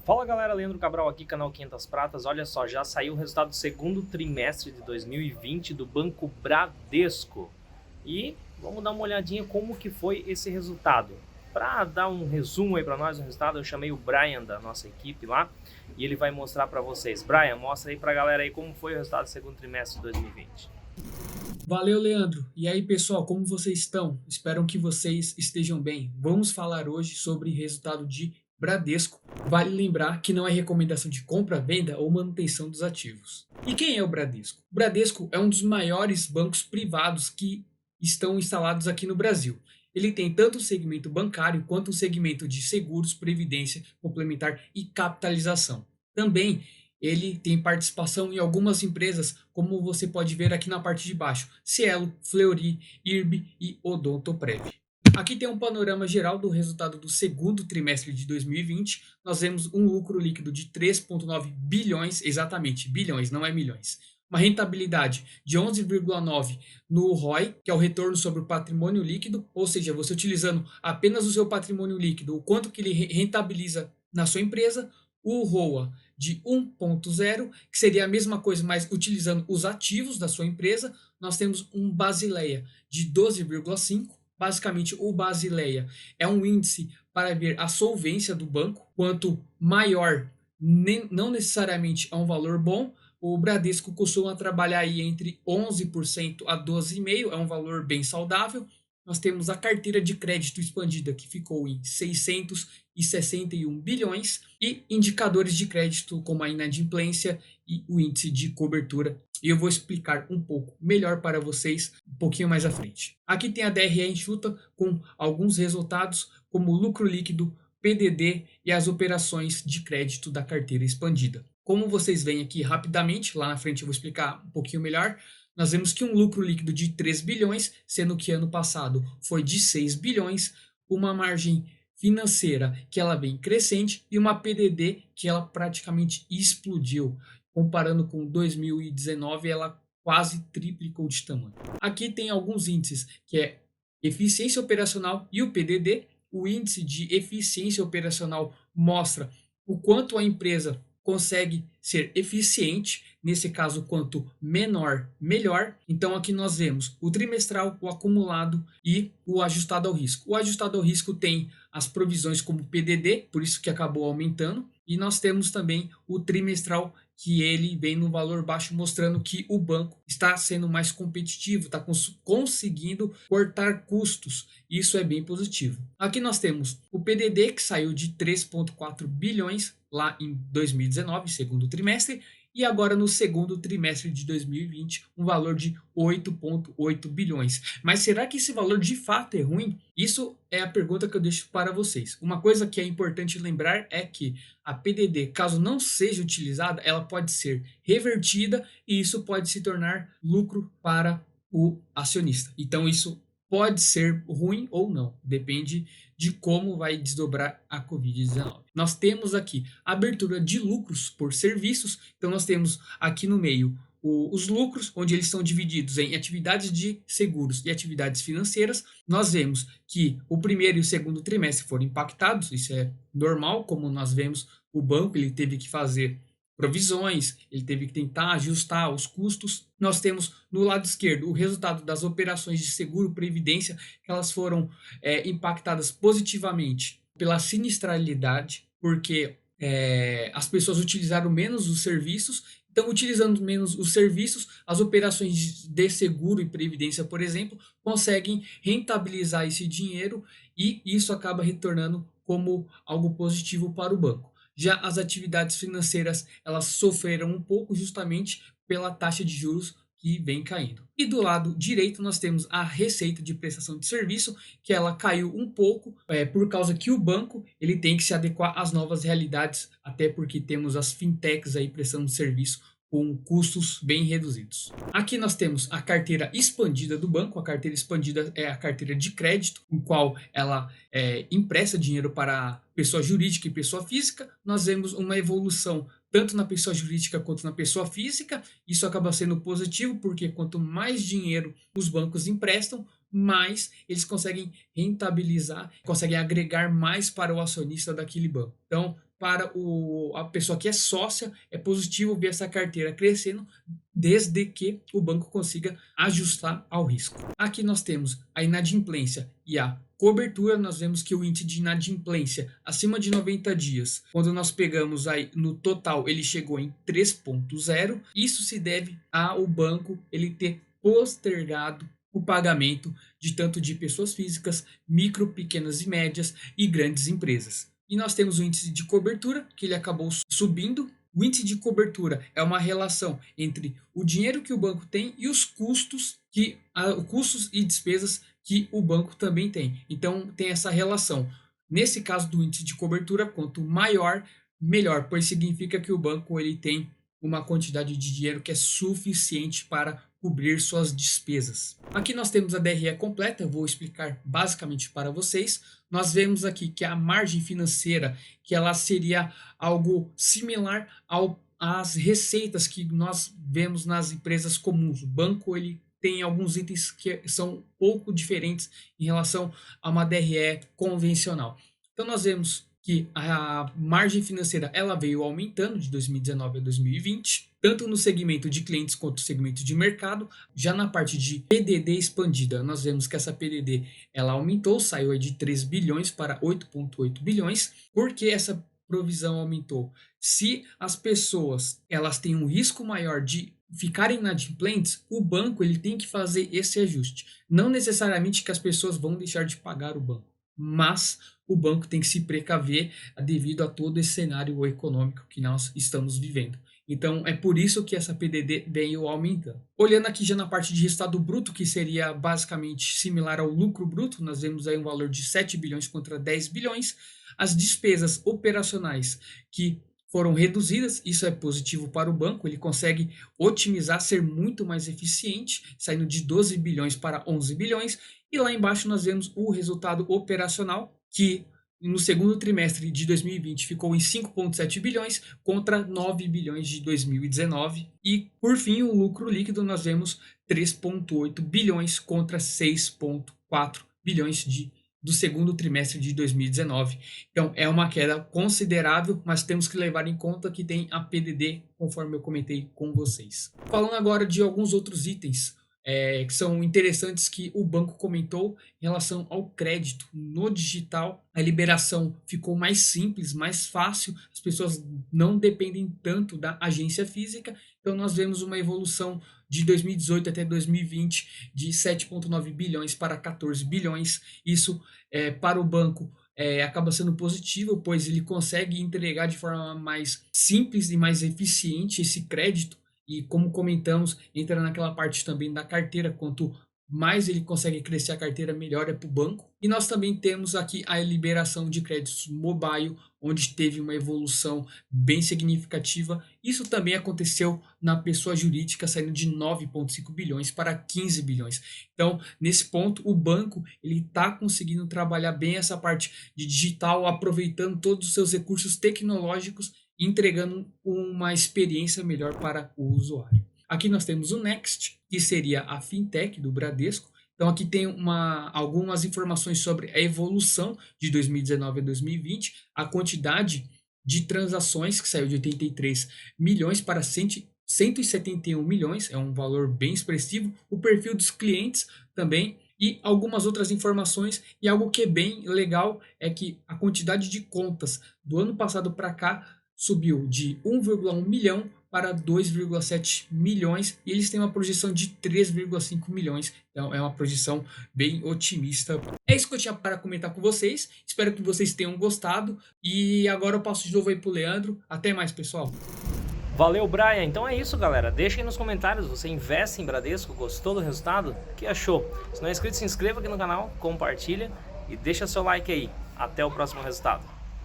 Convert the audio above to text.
Fala galera, Leandro Cabral aqui, canal 500 Pratas. Olha só, já saiu o resultado do segundo trimestre de 2020 do Banco Bradesco. E vamos dar uma olhadinha como que foi esse resultado. Para dar um resumo aí para nós do resultado, eu chamei o Brian da nossa equipe lá e ele vai mostrar para vocês. Brian, mostra aí para a galera aí como foi o resultado do segundo trimestre de 2020. Valeu, Leandro. E aí, pessoal, como vocês estão? Espero que vocês estejam bem. Vamos falar hoje sobre resultado de Bradesco. Vale lembrar que não é recomendação de compra, venda ou manutenção dos ativos. E quem é o Bradesco? O Bradesco é um dos maiores bancos privados que estão instalados aqui no Brasil. Ele tem tanto o segmento bancário quanto o segmento de seguros, previdência, complementar e capitalização. Também ele tem participação em algumas empresas, como você pode ver aqui na parte de baixo: Cielo, Fleury, IRB e Odontoprev. Aqui tem um panorama geral do resultado do segundo trimestre de 2020. Nós vemos um lucro líquido de 3,9 bilhões, exatamente, bilhões, não é milhões. Uma rentabilidade de 11,9 no ROI, que é o retorno sobre o patrimônio líquido, ou seja, você utilizando apenas o seu patrimônio líquido, o quanto que ele rentabiliza na sua empresa. O ROA de 1.0, que seria a mesma coisa, mas utilizando os ativos da sua empresa. Nós temos um Basileia de 12,5. Basicamente, o Basileia é um índice para ver a solvência do banco. Quanto maior, não necessariamente é um valor bom. O Bradesco costuma trabalhar aí entre 11% a 12,5%, é um valor bem saudável. Nós temos a carteira de crédito expandida, que ficou em 661 bilhões, e indicadores de crédito como a inadimplência e o índice de cobertura. E eu vou explicar um pouco melhor para vocês um pouquinho mais à frente. Aqui tem a DRE enxuta com alguns resultados, como lucro líquido, PDD e as operações de crédito da carteira expandida. Como vocês veem aqui rapidamente, lá na frente eu vou explicar um pouquinho melhor. Nós vemos que um lucro líquido de 3 bilhões, sendo que ano passado foi de 6 bilhões, uma margem financeira que ela vem crescente e uma PDD que ela praticamente explodiu. Comparando com 2019, ela quase triplicou de tamanho. Aqui tem alguns índices, que é eficiência operacional e o PDD. O índice de eficiência operacional mostra o quanto a empresa consegue ser eficiente, nesse caso, quanto menor, melhor. Então aqui nós vemos o trimestral, o acumulado e o ajustado ao risco. O ajustado ao risco tem as provisões como PDD, por isso que acabou aumentando, e nós temos também o trimestral, que ele vem no valor baixo, mostrando que o banco está sendo mais competitivo, está conseguindo cortar custos. Isso é bem positivo. Aqui nós temos o PDD, que saiu de 3,4 bilhões lá em 2019, segundo trimestre, e agora no segundo trimestre de 2020, um valor de 8,8 bilhões. Mas será que esse valor de fato é ruim? Isso é a pergunta que eu deixo para vocês. Uma coisa que é importante lembrar é que a PDD, caso não seja utilizada, ela pode ser revertida e isso pode se tornar lucro para o acionista. Então isso pode ser ruim ou não, depende de como vai desdobrar a Covid-19. Nós temos aqui abertura de lucros por serviços, então nós temos aqui no meio os lucros, onde eles são divididos em atividades de seguros e atividades financeiras. Nós vemos que o primeiro e o segundo trimestre foram impactados, isso é normal, como nós vemos o banco, ele teve que fazer provisões, ele teve que tentar ajustar os custos. Nós temos no lado esquerdo o resultado das operações de seguro previdência, que elas foram impactadas positivamente pela sinistralidade, porque as pessoas utilizaram menos os serviços. Então, utilizando menos os serviços, as operações de seguro e previdência, por exemplo, conseguem rentabilizar esse dinheiro e isso acaba retornando como algo positivo para o banco. Já as atividades financeiras, elas sofreram um pouco justamente pela taxa de juros que vem caindo. E do lado direito nós temos a receita de prestação de serviço, que ela caiu um pouco por causa que o banco ele tem que se adequar às novas realidades, até porque temos as fintechs aí prestando serviço com custos bem reduzidos. Aqui nós temos a carteira expandida do banco. A carteira expandida é a carteira de crédito, em qual ela empresta dinheiro para pessoa jurídica e pessoa física. Nós vemos uma evolução tanto na pessoa jurídica quanto na pessoa física. Isso acaba sendo positivo, porque quanto mais dinheiro os bancos emprestam, mais eles conseguem rentabilizar, conseguem agregar mais para o acionista daquele banco. Então, para a pessoa que é sócia, é positivo ver essa carteira crescendo, desde que o banco consiga ajustar ao risco. Aqui nós temos a inadimplência e a cobertura. Nós vemos que o índice de inadimplência acima de 90 dias, quando nós pegamos aí no total, ele chegou em 3,0. Isso se deve ao banco ele ter postergado o pagamento de tanto de pessoas físicas, micro, pequenas e médias e grandes empresas. E nós temos o índice de cobertura, que ele acabou subindo. O índice de cobertura é uma relação entre o dinheiro que o banco tem e os custos e despesas que o banco também tem. Então tem essa relação. Nesse caso do índice de cobertura, quanto maior, melhor, pois significa que o banco ele tem uma quantidade de dinheiro que é suficiente para cobrir suas despesas. Aqui nós temos a DRE completa, eu vou explicar basicamente para vocês. Nós vemos aqui que a margem financeira, que ela seria algo similar às receitas que nós vemos nas empresas comuns. O banco ele tem alguns itens que são pouco diferentes em relação a uma DRE convencional. Então nós vemos que a margem financeira ela veio aumentando de 2019 a 2020, tanto no segmento de clientes quanto no segmento de mercado. Já na parte de PDD expandida, nós vemos que essa PDD ela aumentou, saiu de 3 bilhões para 8,8 bilhões. Por que essa provisão aumentou? Se as pessoas elas têm um risco maior de ficarem inadimplentes, o banco ele tem que fazer esse ajuste. Não necessariamente que as pessoas vão deixar de pagar o banco, mas o banco tem que se precaver devido a todo esse cenário econômico que nós estamos vivendo. Então é por isso que essa PDD veio aumentando. Olhando aqui já na parte de resultado bruto, que seria basicamente similar ao lucro bruto, nós vemos aí um valor de 7 bilhões contra 10 bilhões. As despesas operacionais que foram reduzidas, isso é positivo para o banco, ele consegue otimizar, ser muito mais eficiente, saindo de 12 bilhões para 11 bilhões. E lá embaixo nós vemos o resultado operacional, que no segundo trimestre de 2020 ficou em 5,7 bilhões contra 9 bilhões de 2019. E por fim, o lucro líquido nós vemos 3,8 bilhões contra 6,4 bilhões do segundo trimestre de 2019. Então é uma queda considerável, mas temos que levar em conta que tem a PDD, conforme eu comentei com vocês. Falando agora de alguns outros itens que são interessantes que o banco comentou em relação ao crédito. No digital, a liberação ficou mais simples, mais fácil, as pessoas não dependem tanto da agência física. Então nós vemos uma evolução de 2018 até 2020 de 7,9 bilhões para 14 bilhões. Isso para o banco acaba sendo positivo, pois ele consegue entregar de forma mais simples e mais eficiente esse crédito. E como comentamos, entra naquela parte também da carteira, quanto mais ele consegue crescer a carteira, melhor é para o banco. E nós também temos aqui a liberação de créditos mobile, onde teve uma evolução bem significativa. Isso também aconteceu na pessoa jurídica, saindo de 9,5 bilhões para 15 bilhões. Então, nesse ponto, o banco ele está conseguindo trabalhar bem essa parte de digital, aproveitando todos os seus recursos tecnológicos, entregando uma experiência melhor para o usuário. Aqui nós temos o Next, que seria a fintech do Bradesco. Então aqui tem algumas informações sobre a evolução de 2019 a 2020, a quantidade de transações que saiu de 83 milhões para 171 milhões, é um valor bem expressivo, o perfil dos clientes também, e algumas outras informações. E algo que é bem legal é que a quantidade de contas do ano passado para cá subiu de 1,1 milhão para 2,7 milhões e eles têm uma projeção de 3,5 milhões. Então é uma projeção bem otimista. É isso que eu tinha para comentar com vocês. Espero que vocês tenham gostado. E agora eu passo de novo aí pro Leandro. Até mais, pessoal. Valeu, Brian. Então é isso, galera. Deixa aí nos comentários. Você investe em Bradesco? Gostou do resultado? O que achou? Se não é inscrito, se inscreva aqui no canal, compartilha e deixa seu like aí. Até o próximo resultado.